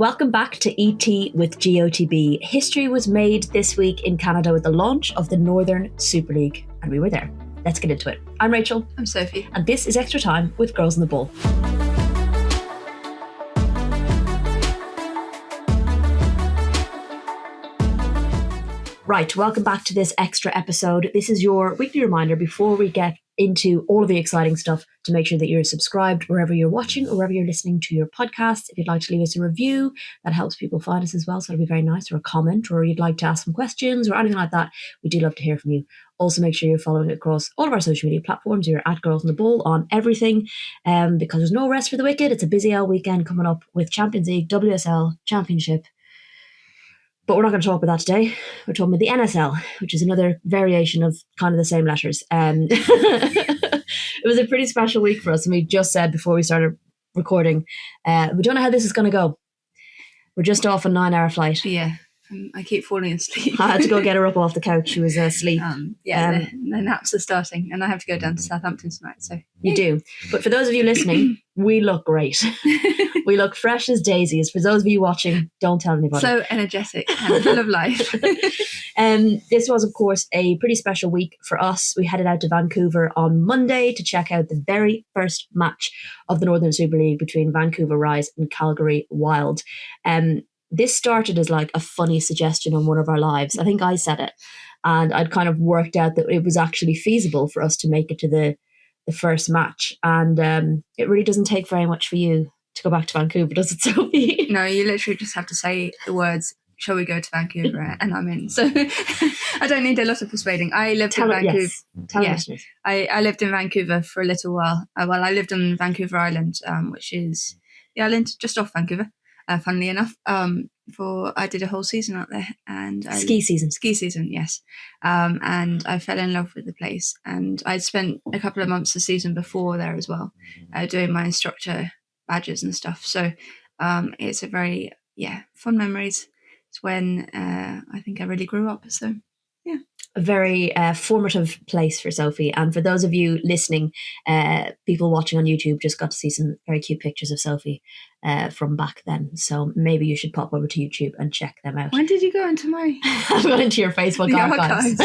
Welcome back to ET with GOTB. History was made this week in Canada with the launch of the Northern Super League, and we were there. Let's get into it. I'm Rachel. I'm Sophie. And this is Extra Time with Girls on the Ball. Right, welcome back to this extra episode. This is your weekly reminder before we get into all of the exciting stuff to make sure that you're subscribed wherever you're watching or wherever you're listening to your podcast. If you'd like to leave us a review, that helps people find us as well, so that'll be very nice, or a comment, or you'd like to ask some questions or anything like that, we do love to hear from you. Also, make sure you're following across all of our social media platforms. You're at Girls on the Ball on everything, because there's no rest for the wicked. It's a busy old weekend coming up with Champions League, WSL, Championship. But we're not going to talk about that today. We're talking about the NSL, which is another variation of kind of the same letters. It was a pretty special week for us, and we just said before we started recording, we don't know how this is going to go. We're just off a 9-hour flight. Yeah, I keep falling asleep. I had to go get her up off the couch. She was asleep. The naps are starting, and I have to go down to Southampton tonight. So you do. But for those of you listening, we look great. We look fresh as daisies. For those of you watching, don't tell anybody. So energetic and full of life. This was, of course, a pretty special week for us. We headed out to Vancouver on Monday to check out the very first match of the Northern Super League between Vancouver Rise and Calgary Wild. This started as like a funny suggestion on one of our lives. I think I said it. And I'd kind of worked out that it was actually feasible for us to make it to the first match. And it really doesn't take very much for you to go back to Vancouver, does it, Sophie? No, you literally just have to say the words, "Shall we go to Vancouver?" and I'm in. So I don't need a lot of persuading. I lived in Vancouver. Yes. Tell listeners. I lived in Vancouver for a little while. I lived on Vancouver Island, which is the island just off Vancouver. Funnily enough, I did a whole season out there, and ski season, yes. And I fell in love with the place, and I'd spent a couple of months the season before there as well, doing my instructor badges and stuff. So it's a very fun memories. It's when I think I really grew up. So yeah. A very formative place for Sophie. And for those of you listening, people watching on YouTube just got to see some very cute pictures of Sophie from back then. So maybe you should pop over to YouTube and check them out. When did you go into my... I've gone into your Facebook archives.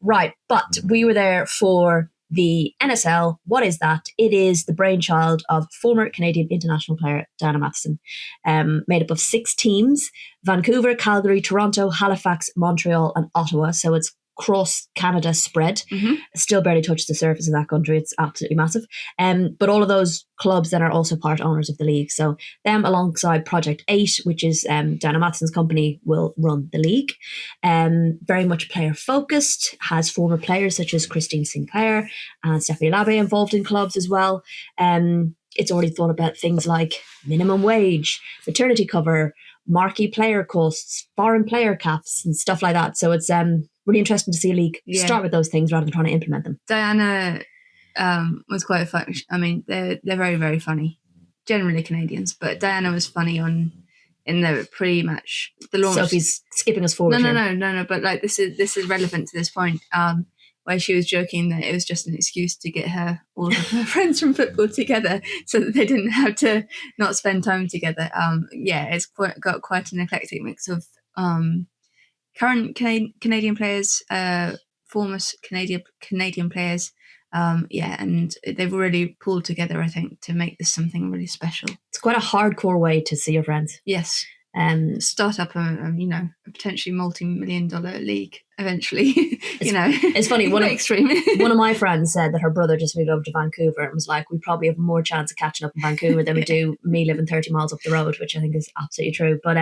Right, but we were there for the NSL. What is that? It is the brainchild of former Canadian international player Diana Matheson, made up of 6 teams: Vancouver, Calgary, Toronto, Halifax, Montreal and Ottawa. So it's cross Canada spread. Mm-hmm. Still barely touched the surface of that country. It's absolutely massive. But all of those clubs then are also part owners of the league. So them alongside Project 8, which is Diana Matheson's company, will run the league. Very much player focused, has former players such as Christine Sinclair and Stephanie Labbe involved in clubs as well. It's already thought about things like minimum wage, maternity cover, marquee player costs, foreign player caps and stuff like that. So it's really interesting to see a league start with those things rather than trying to implement them. Diana was quite funny. I mean, they're very, very funny. Generally Canadians, but Diana was funny in the pre-match. The launch. Sophie's skipping us forward. No. But like this is relevant to this point. Where she was joking that it was just an excuse to get all of her friends from football together so that they didn't have to not spend time together. It's got quite an eclectic mix of current Canadian players, former Canadian players. And they've really pulled together, I think, to make this something really special. It's quite a hardcore way to see your friends. Yes. Start up a potentially multi-million-dollar league eventually. It's funny. One of my friends said that her brother just moved over to Vancouver and was like, we probably have more chance of catching up in Vancouver than we do me living 30 miles up the road, which I think is absolutely true. But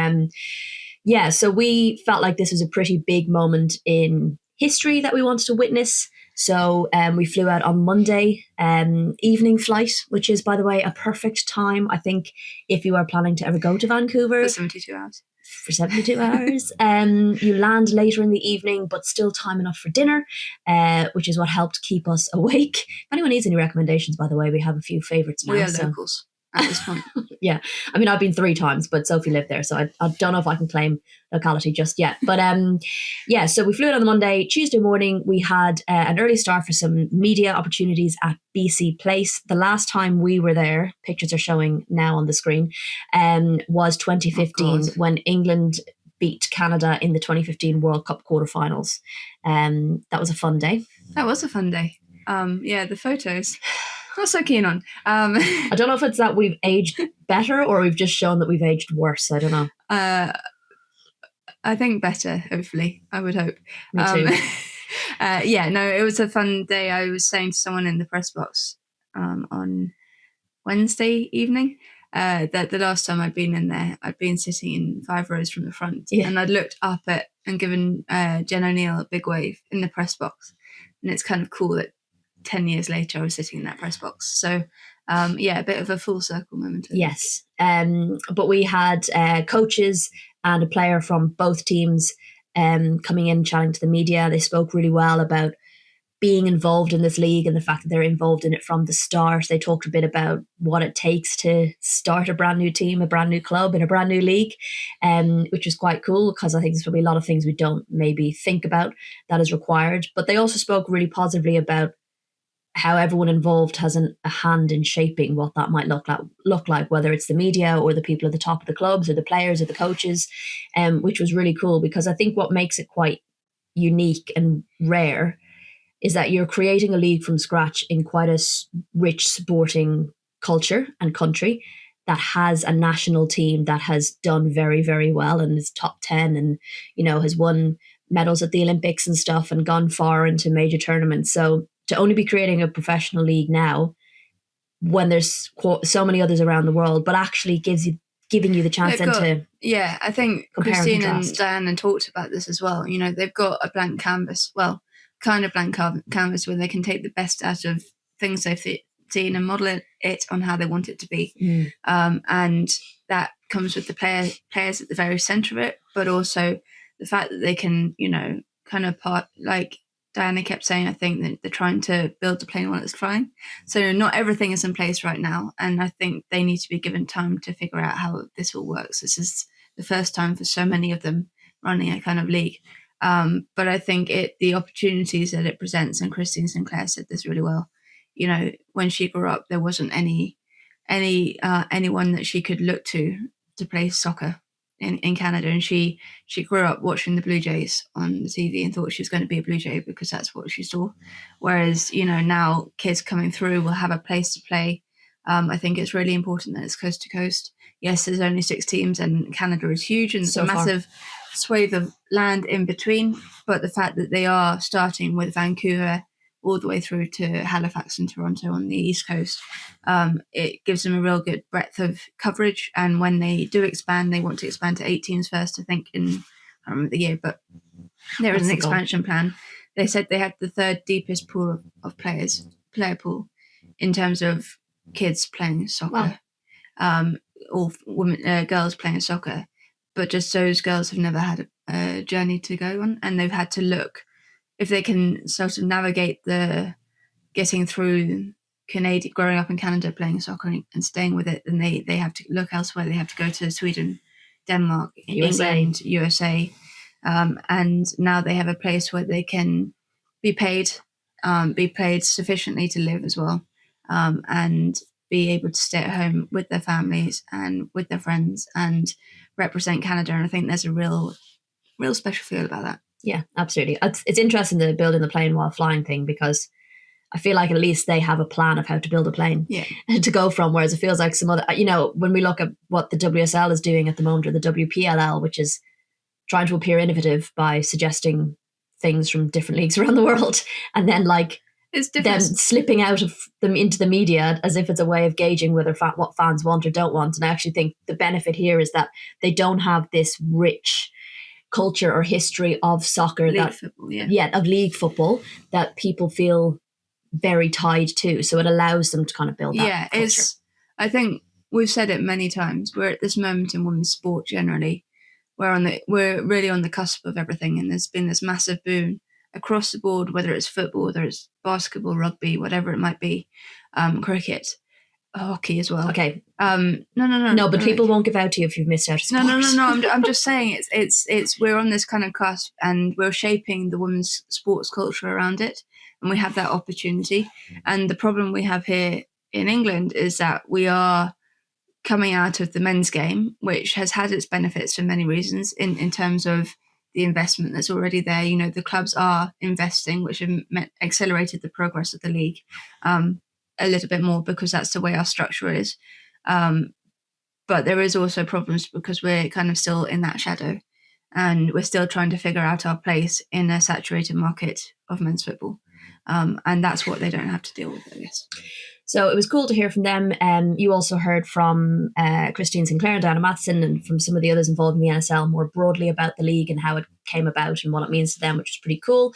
so we felt like this was a pretty big moment in history that we wanted to witness. So we flew out on Monday, evening flight, which is, by the way, a perfect time, I think, if you are planning to ever go to Vancouver. For 72 hours. For 72 hours. You land later in the evening, but still time enough for dinner, which is what helped keep us awake. If anyone needs any recommendations, by the way, we have a few favourites now. We are locals. at this point. Yeah. I mean, I've been 3 times, but Sophie lived there, so I don't know if I can claim locality just yet. But yeah, so we flew in on the Monday. Tuesday morning, we had an early start for some media opportunities at BC Place. The last time we were there, pictures are showing now on the screen, was 2015 when England beat Canada in the 2015 World Cup quarterfinals. That was a fun day. That was a fun day. Yeah, the photos. Not so keen on. I don't know if it's that we've aged better or we've just shown that we've aged worse. I don't know. I think better, hopefully. I would hope. Me too. Yeah, no, it was a fun day. I was saying to someone in the press box on Wednesday evening that the last time I'd been in there, I'd been sitting in 5 rows from the front, and I'd looked up at and given Jen O'Neill a big wave in the press box. And it's kind of cool that 10 years later I was sitting in that press box. So yeah, a bit of a full circle moment. Yes. But we had coaches and a player from both teams coming in chatting to the media. They spoke really well about being involved in this league and the fact that they're involved in it from the start. They talked a bit about what it takes to start a brand new team, a brand new club in a brand new league, which was quite cool because I think there's probably a lot of things we don't maybe think about that is required. But they also spoke really positively about how everyone involved has a hand in shaping what that might look like, whether it's the media or the people at the top of the clubs or the players or the coaches, which was really cool because I think what makes it quite unique and rare is that you're creating a league from scratch in quite a rich sporting culture and country that has a national team that has done very, very well and is top 10 and, you know, has won medals at the Olympics and stuff and gone far into major tournaments. So to only be creating a professional league now when there's so many others around the world, but actually giving you the chance to Yeah, I think Christine and Diana talked about this as well. You know, they've got a blank canvas. Well, kind of blank canvas where they can take the best out of things they've seen and model it on how they want it to be. And that comes with the players at the very center of it, but also the fact that they can, you know, kind of like Diana kept saying, I think that they're trying to build the plane while it's flying. So not everything is in place right now. And I think they need to be given time to figure out how this all works. This is the first time for so many of them running a kind of league. But I think the opportunities that it presents, and Christine Sinclair said this really well, you know, when she grew up, there wasn't anyone that she could look to play soccer in Canada. And she grew up watching the Blue Jays on the TV and thought she was going to be a Blue Jay because that's what she saw. Whereas, you know, now kids coming through will have a place to play. I think it's really important that it's coast to coast. Yes, there's only 6 teams and Canada is huge and it's a massive swathe of land in between, but the fact that they are starting with Vancouver all the way through to Halifax and Toronto on the East Coast, it gives them a real good breadth of coverage. And when they do expand, they want to expand to 8 teams first, I think, I don't remember the year, but there is an expansion plan. They said they have the 3rd deepest pool of player pool in terms of kids playing soccer, or girls playing soccer. But just those girls have never had a journey to go on, and they've had to look if they can sort of navigate the getting through growing up in Canada, playing soccer and staying with it, then they have to look elsewhere. They have to go to Sweden, Denmark, England, USA, and now they have a place where they can be paid sufficiently to live as well, and be able to stay at home with their families and with their friends and represent Canada. And I think there's a real special feel about that. Yeah, absolutely. It's interesting the building the plane while flying thing, because I feel like at least they have a plan of how to build a plane to go from, whereas it feels like some other, you know, when we look at what the WSL is doing at the moment, or the WPLL, which is trying to appear innovative by suggesting things from different leagues around the world, and then like them slipping out of them into the media as if it's a way of gauging whether what fans want or don't want. And I actually think the benefit here is that they don't have this rich culture or history of soccer, of league football that people feel very tied to. So it allows them to kind of build that culture. I think we've said it many times. We're at this moment in women's sport generally. We're really on the cusp of everything, and there's been this massive boom across the board, whether it's football, whether it's basketball, rugby, whatever it might be, cricket, hockey as well. Okay. No, but people won't give out to you if you've missed out. No. I'm just saying it's we're on this kind of cusp, and we're shaping the women's sports culture around it, and we have that opportunity. And the problem we have here in England is that we are coming out of the men's game, which has had its benefits for many reasons in terms of the investment that's already there. You know, the clubs are investing, which have accelerated the progress of the league a little bit more, because that's the way our structure is. But there is also problems because we're kind of still in that shadow, and we're still trying to figure out our place in a saturated market of men's football. And that's what they don't have to deal with, I guess. So it was cool to hear from them. You also heard from Christine Sinclair and Diana Matheson, and from some of the others involved in the NSL more broadly about the league and how it came about and what it means to them, which is pretty cool.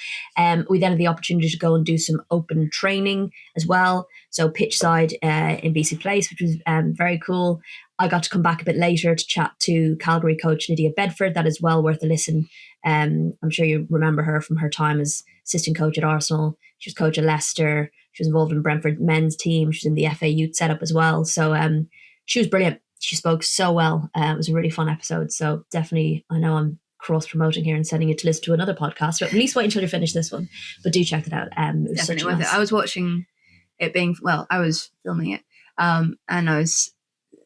We then had the opportunity to go and do some open training as well. So pitchside in BC Place, which was very cool. I got to come back a bit later to chat to Calgary coach Lydia Bedford. That is well worth a listen. I'm sure you remember her from her time as assistant coach at Arsenal. She was coach at Leicester. She was involved in Brentford men's team. She was in the FA youth setup as well. So she was brilliant. She spoke so well. It was a really fun episode. So definitely, I know I'm cross-promoting here and sending you to listen to another podcast, but at least wait until you finish this one. But do check it out. It was definitely worth it. I was watching it I was filming it and I was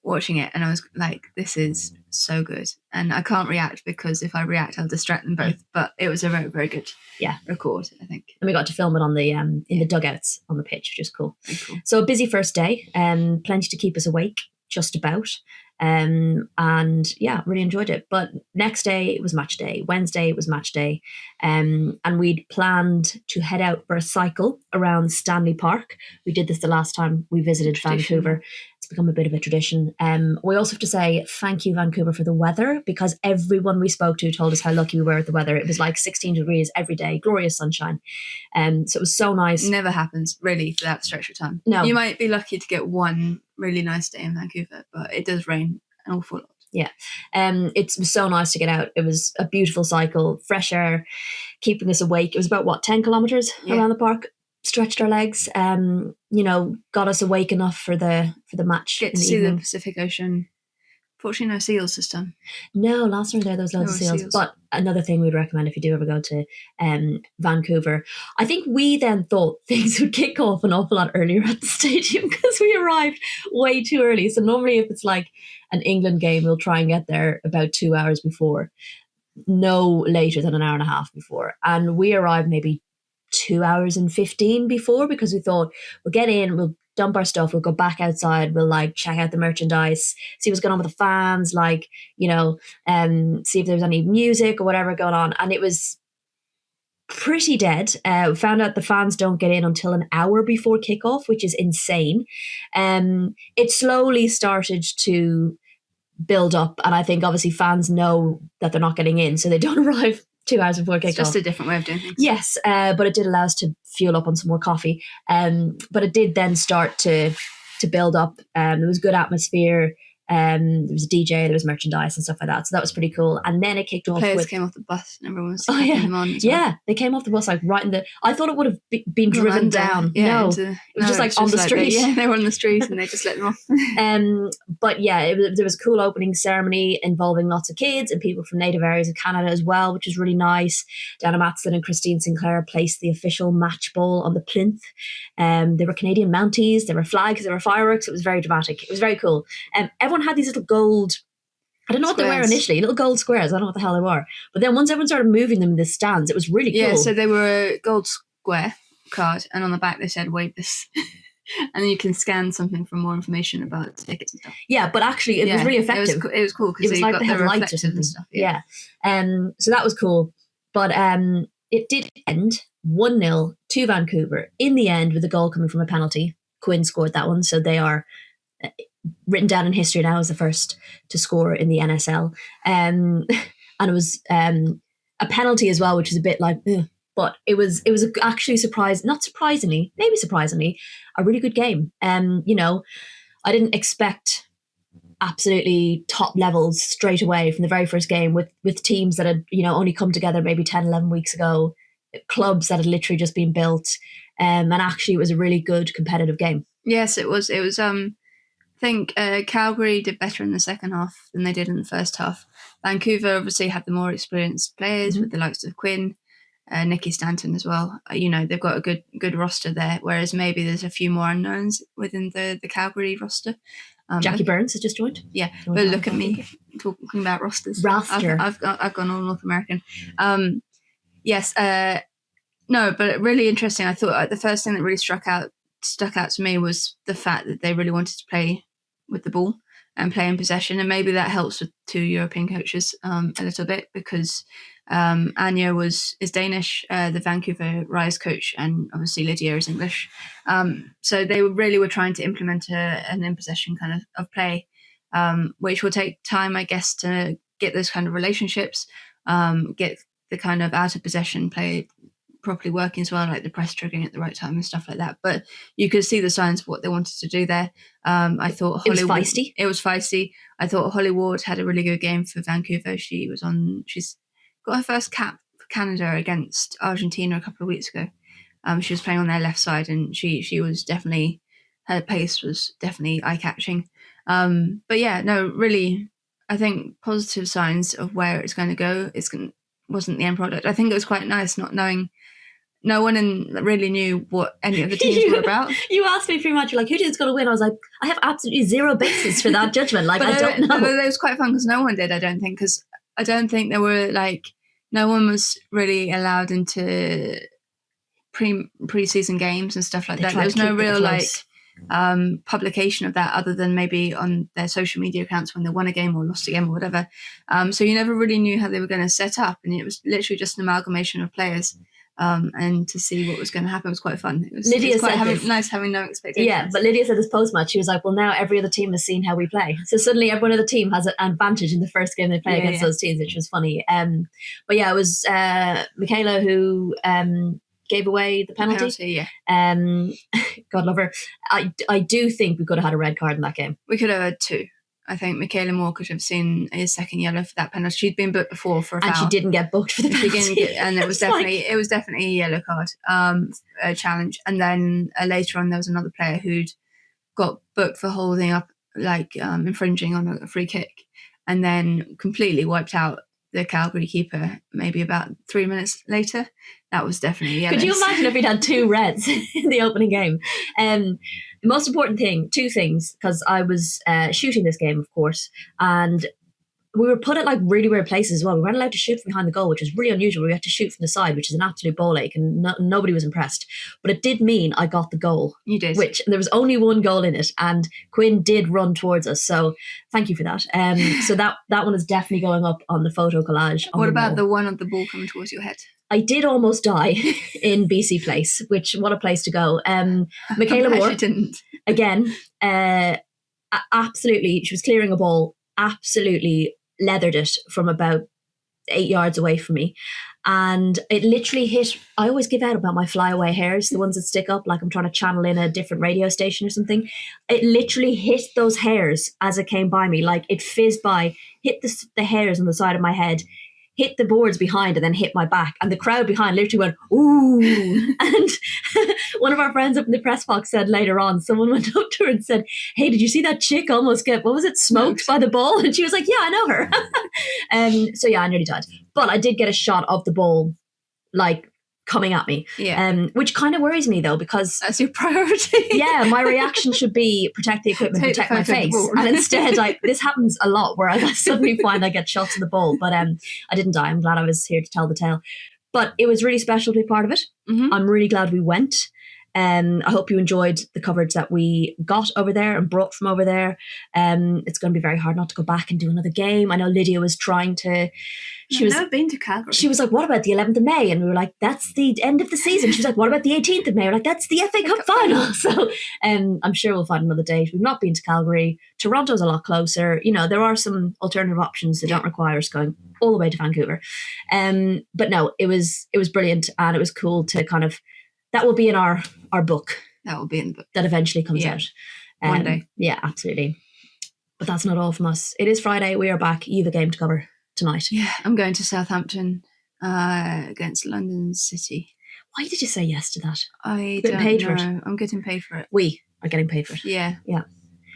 watching it and I was like, this is so good. And I can't react because if I react, I'll distract them both. But it was a very, very good record, I think. And we got to film it on the in the dugouts on the pitch, which is cool. So a busy first day, plenty to keep us awake, just about. And yeah, really enjoyed it. But next day it was match day. Wednesday it was match day. And we'd planned to head out for a cycle around Stanley Park. We did this the last time we visited Vancouver. It's become a bit of a tradition. We also have to say thank you, Vancouver, for the weather, because everyone we spoke to told us how lucky we were with the weather. It was like 16 degrees every day, glorious sunshine. So it was so nice. Never happens really for that stretch of time. No. You might be lucky to get one really nice day in Vancouver, but it does rain an awful lot. Yeah. It was so nice to get out. It was a beautiful cycle, fresh air, keeping us awake. It was about 10 kilometers around the park. Stretched our legs, got us awake enough for the match. Get to see the Pacific Ocean. Fortunately, no seals this time. No, last time we were there was loads of seals. But another thing we'd recommend if you do ever go to Vancouver. I think we then thought things would kick off an awful lot earlier at the stadium because we arrived way too early. So normally if it's like an England game, we'll try and get there about 2 hours before. No later than an hour and a half before. And we arrived maybe 2 hours and 15 before, because we thought we'll get in, we'll dump our stuff, we'll go back outside, we'll check out the merchandise, see what's going on with the fans, see if there's any music or whatever going on. And it was pretty dead. We found out the fans don't get in until an hour before kickoff, which is insane. It slowly started to build up, and I think obviously fans know that they're not getting in, so they don't arrive 2 hours before kickoff. It's just a different way of doing things. Yes, but it did allow us to fuel up on some more coffee. But it did then start to build up. There was good atmosphere. There was a DJ, there was merchandise and stuff like that. So that was pretty cool. And then it kicked off. Players came off the bus and everyone was taking them on. Yeah, they came off the bus right in the. I thought it would have been driven down. Yeah, it was just on the street. They were on the street and they just let them off. But yeah, there was a cool opening ceremony involving lots of kids and people from native areas of Canada as well, which was really nice. Diana Matheson and Christine Sinclair placed the official match ball on the plinth. There were Canadian Mounties, there were flags, there were fireworks. It was very dramatic. It was very cool. Everyone had these little gold, I don't know what they were initially, little gold squares. I don't know what the hell they were. But then once everyone started moving them in the stands, it was really cool. Yeah, so they were a gold square card, and on the back they said, wave this. And then you can scan something for more information about tickets and stuff. Yeah, but actually it was really effective. It was cool because it was like they had lights or something. And stuff. Yeah. So that was cool. But it did end 1-0 to Vancouver in the end, with a goal coming from a penalty. Quinn scored that one, so they are written down in history now as the first to score in the NSL. And it was a penalty as well, which is a bit like, ugh. But it was actually surprisingly, a really good game. I didn't expect absolutely top levels straight away from the very first game with teams that had, only come together maybe 10, 11 weeks ago, clubs that had literally just been built. And actually it was a really good competitive game. Yes, it was. think Calgary did better in the second half than they did in the first half. Vancouver obviously had the more experienced players with the likes of Quinn, Nikki Stanton as well. They've got a good roster there, whereas maybe there's a few more unknowns within the Calgary roster. Jackie Burns has just joined. Yeah, but look at me talking about rosters. Roster. I've gone all North American. Yes. No, but really interesting. I thought the first thing that really stuck out to me was the fact that they really wanted to play with the ball and play in possession, and maybe that helps with 2 European coaches a little bit, because Anya is Danish, the Vancouver Rise coach, and obviously Lydia is English. So they really were trying to implement an in possession kind of play, which will take time, I guess, to get those kind of relationships, get the kind of out of possession play properly working as well, like the press triggering at the right time and stuff like that. But you could see the signs of what they wanted to do there. I thought it was feisty. It was feisty. I thought Holly Ward had a really good game for Vancouver. She's got her first cap for Canada against Argentina a couple of weeks ago. She was playing on their left side, and she was definitely, her pace was definitely eye catching. But yeah, no, really, I think positive signs of where it's going to go. Wasn't the end product. I think it was quite nice not knowing. No one really knew what any of the teams were about. You asked me pretty much, like, who do you think's going to win? I was like, I have absolutely zero basis for that judgment. Like, I don't know. But it was quite fun because no one did, I don't think. Because I don't think there were, no one was really allowed into pre-season games and stuff like that. There was no real, publication of that other than maybe on their social media accounts when they won a game or lost a game or whatever. So you never really knew how they were going to set up. And it was literally just an amalgamation of players. And to see what was going to happen was quite fun. It was nice having no expectations. Yeah, but Lydia said this post-match, she was like, well, now every other team has seen how we play. So suddenly everyone on the team has an advantage in the first game they play against those teams, which was funny. But yeah, it was Michaela who gave away the penalty. God love her. I do think we could have had a red card in that game. We could have had 2. I think Michaela Moore could have seen his second yellow for that penalty. She'd been booked before for a foul. And she didn't get booked for the penalty. And it was definitely a yellow card challenge. And then later on, there was another player who'd got booked for holding up, infringing on a free kick, and then completely wiped out the Calgary keeper maybe about 3 minutes later. That was definitely yellow. Could you imagine if we'd had 2 reds in the opening game? The most important thing, 2 things, because I was shooting this game, of course, and we were put at really weird places as well. We weren't allowed to shoot from behind the goal, which was really unusual. We had to shoot from the side, which is an absolute ball ache, and nobody was impressed. But it did mean I got the goal. You did. Which there was only 1 goal in it, and Quinn did run towards us. So thank you for that. So that one is definitely going up on the photo collage. What about the one of the ball coming towards your head? I did almost die in BC Place, what a place to go. Michaela Moore, didn't. Again, absolutely, she was clearing a ball, absolutely leathered it from about 8 yards away from me. And it literally hit, I always give out about my flyaway hairs, the ones that stick up, like I'm trying to channel in a different radio station or something. It literally hit those hairs as it came by me, like it fizzed by, hit the hairs on the side of my head, hit the boards behind, and then hit my back. And the crowd behind literally went, ooh. And one of our friends up in the press box said later on, someone went up to her and said, hey, did you see that chick almost get, smoked by the ball? And she was like, yeah, I know her. So yeah, I nearly died. But I did get a shot of the ball, coming at me. Yeah. Which kind of worries me though, because that's your priority. Yeah, my reaction should be protect the equipment, protect my face. And instead, this happens a lot where I suddenly find I get shots in the ball. But I didn't die. I'm glad I was here to tell the tale. But it was really special to be part of it. Mm-hmm. I'm really glad we went. I hope you enjoyed the coverage that we got over there and brought from over there. It's going to be very hard not to go back and do another game. I know Lydia was trying to. I've never been to Calgary. She was like, what about the 11th of May? And we were like, that's the end of the season. She was like, what about the 18th of May? We're like, that's the FA Cup final. So I'm sure we'll find another date. We've not been to Calgary. Toronto's a lot closer. There are some alternative options that don't require us going all the way to Vancouver. But no, it was brilliant, and it was cool to kind of, that will be in our book. That will be in the book. That eventually comes out. One day. Yeah, absolutely. But that's not all from us. It is Friday. We are back. You have a game to cover tonight. Yeah, I'm going to Southampton against London City. Why did you say yes to that? I don't know. I'm getting paid for it. We are getting paid for it. Yeah. Yeah.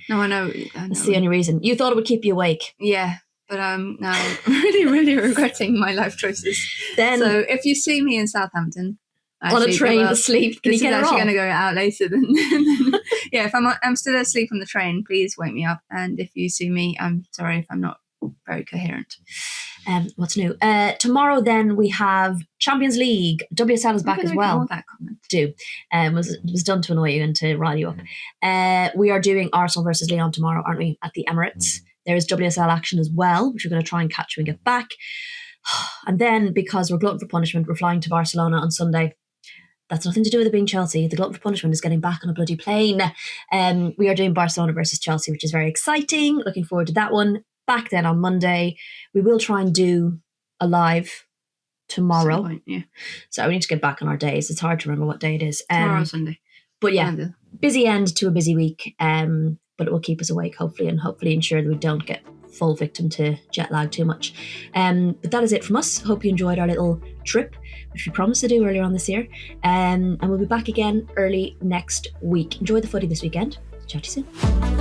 No, I know. That's the only reason. You thought it would keep you awake. Yeah, but I'm now really, really regretting my life choices. Then, so if you see me in Southampton on a train asleep, can this you get is it actually wrong? going to go out later than yeah. If I'm still asleep on the train, please wake me up. And if you see me, I'm sorry if I'm not very coherent. What's new? Tomorrow, then we have Champions League. WSL is back as well. That comment. Was done to annoy you and to rile you up. We are doing Arsenal versus Lyon tomorrow, aren't we? At the Emirates. There is WSL action as well, which we're going to try and catch when we get back. And then, because we're glutton for punishment, we're flying to Barcelona on Sunday. That's nothing to do with it being Chelsea. The glutton for punishment is getting back on a bloody plane. We are doing Barcelona versus Chelsea, which is very exciting. Looking forward to that one. Back then on Monday. We will try and do a live tomorrow. Point, yeah. So we need to get back on our days. It's hard to remember what day it is. Tomorrow Sunday. But yeah, busy end to a busy week. But it will keep us awake, hopefully, and hopefully ensure that we don't get full victim to jet lag too much. But that is it from us. Hope you enjoyed our little trip, which we promised to do earlier on this year. And we'll be back again early next week. Enjoy the footy this weekend. Chat to you soon.